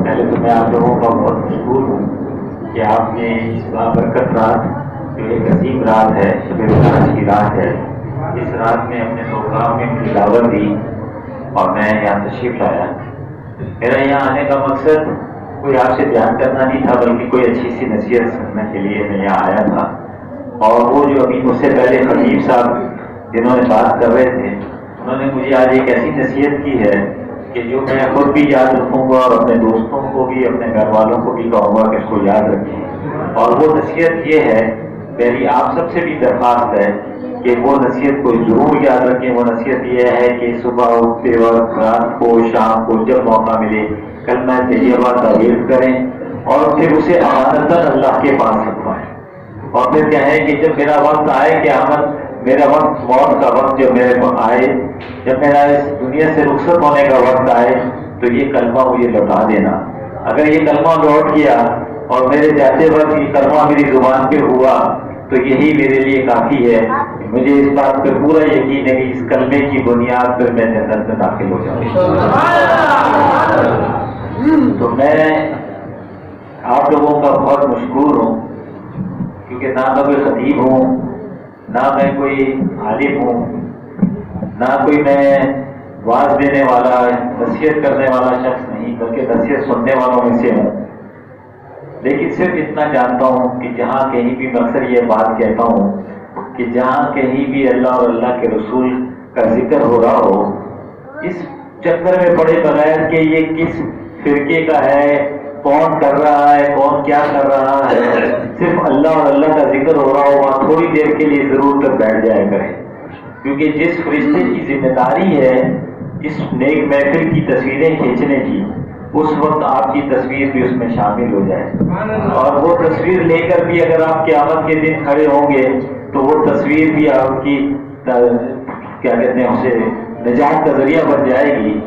پہلے تو میں آپ لوگوں کا بہت مشکور ہوں کہ آپ نے اس بابرکت رات، جو ایک عظیم رات ہے، شب معراج کی رات ہے، اس رات میں اپنے پروگرام میں مجھے دعوت دی اور میں یہاں تشریف لایا۔ میرا یہاں آنے کا مقصد کوئی آپ سے بیان کرنا نہیں تھا، بلکہ کوئی اچھی سی نصیحت سننے کے لیے میں یہاں آیا تھا۔ اور وہ جو ابھی مجھ سے پہلے خطیب صاحب جنہوں نے بات کر رہے تھے، انہوں نے مجھے آج ایک ایسی نصیحت کی ہے کہ جو میں خود بھی یاد رکھوں گا اور اپنے دوستوں کو بھی، اپنے گھر والوں کو بھی کہوں گا کہ اس کو یاد رکھیں۔ اور وہ نصیحت یہ ہے، میری آپ سب سے بھی درخواست ہے کہ وہ نصیحت کو ضرور یاد رکھیں۔ وہ نصیحت یہ ہے کہ صبح اٹھتے وقت، رات کو، شام کو، جب موقع ملے کلمہ طیبہ کا ورد کریں اور پھر اسے امانتاً اللہ کے پاس رکھوائیں، اور پھر کہیں کہ جب میرا وقت آئے قیامت، میرا وقت موت کا وقت جب میرے آئے، جب میرا اس دنیا سے رخصت ہونے کا وقت آئے، تو یہ کلمہ مجھے لوٹا دینا۔ اگر یہ کلمہ لوٹ گیا اور میرے جاتے وقت یہ کلمہ میری زبان پہ ہوا تو یہی میرے لیے کافی ہے۔ مجھے اس بات پہ پورا یقین ہے کہ اس کلمے کی بنیاد پر میں جنت میں داخل ہو جاؤں۔ تو میں آپ لوگوں کا بہت مشکور ہوں، کیونکہ نہ میں کوئی خطیب ہوں، نہ میں کوئی عالم ہوں، نہ کوئی میں واعظ دینے والا، نصیحت کرنے والا شخص نہیں، بلکہ نصیحت سننے والوں میں سے ہوں۔ لیکن صرف اتنا جانتا ہوں کہ جہاں کہیں بھی میں اکثر یہ بات کہتا ہوں کہ جہاں کہیں بھی اللہ اور اللہ کے رسول کا ذکر ہو رہا ہو، اس چکر میں پڑے بغیر کہ یہ کس فرقے کا ہے، کون کر رہا ہے، کون کیا کر رہا ہے، صرف اللہ اور اللہ کا ذکر ہو رہا ہو، وہاں تھوڑی دیر کے لیے ضرور کر بیٹھ جایا کریں، کیونکہ جس فرشتے کی ذمہ داری ہے اس نیک محفل کی تصویریں کھینچنے کی، اس وقت آپ کی تصویر بھی اس میں شامل ہو جائے، اور وہ تصویر لے کر بھی اگر آپ قیامت کے دن کھڑے ہوں گے تو وہ تصویر بھی آپ کی کیا کہتے ہیں اسے نجات کا ذریعہ بن جائے گی،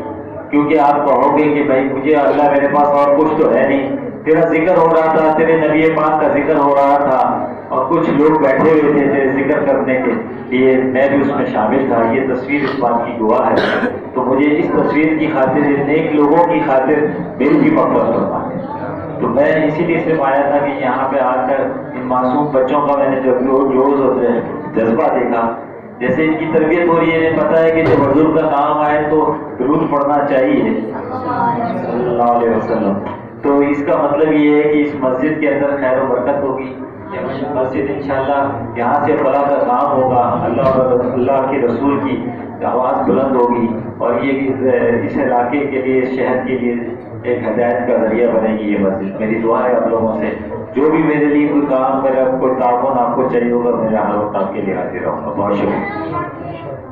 کیونکہ آپ کہو گے کہ بھائی مجھے اللہ میرے پاس اور کچھ تو ہے نہیں، تیرا ذکر ہو رہا تھا، تیرے نبی پاک کا ذکر ہو رہا تھا، اور کچھ لوگ بیٹھے ہوئے تھے تیرے ذکر کرنے کے لیے، میں بھی اس میں شامل تھا، یہ تصویر اس بات کی گواہ ہے۔ تو مجھے اس تصویر کی خاطر، نیک لوگوں کی خاطر میری بھی مغفرت فرما ہے۔ تو میں اسی لیے صرف آیا تھا کہ یہاں پہ آ کر ان معصوم بچوں کا میں نے جب روز ہوتے ہیں جذبہ دیکھا، جیسے ان کی تربیت ہو رہی ہے، انہیں پتا ہے کہ جب حضور کا نام آئے تو درود پڑھنا چاہیے صلی اللہ علیہ وسلم۔ تو اس کا مطلب یہ ہے کہ اس مسجد کے اندر خیر و برکت ہوگی، یہ مسجد انشاءاللہ یہاں سے فلاح کا کام ہوگا، اللہ کے رسول کی آواز بلند ہوگی، اور یہ بھی اس علاقے کے لیے، اس شہر کے لیے ایک ہدایت کا ذریعہ بنے گی یہ مسجد۔ میری دعا ہے آپ لوگوں سے، جو بھی میرے لیے کوئی کام، میرا کوئی تعاون آپ کو چاہیے ہوگا، میرا ہر وقت آپ کے لیے حاضر رہوں گا۔ بہت شکریہ۔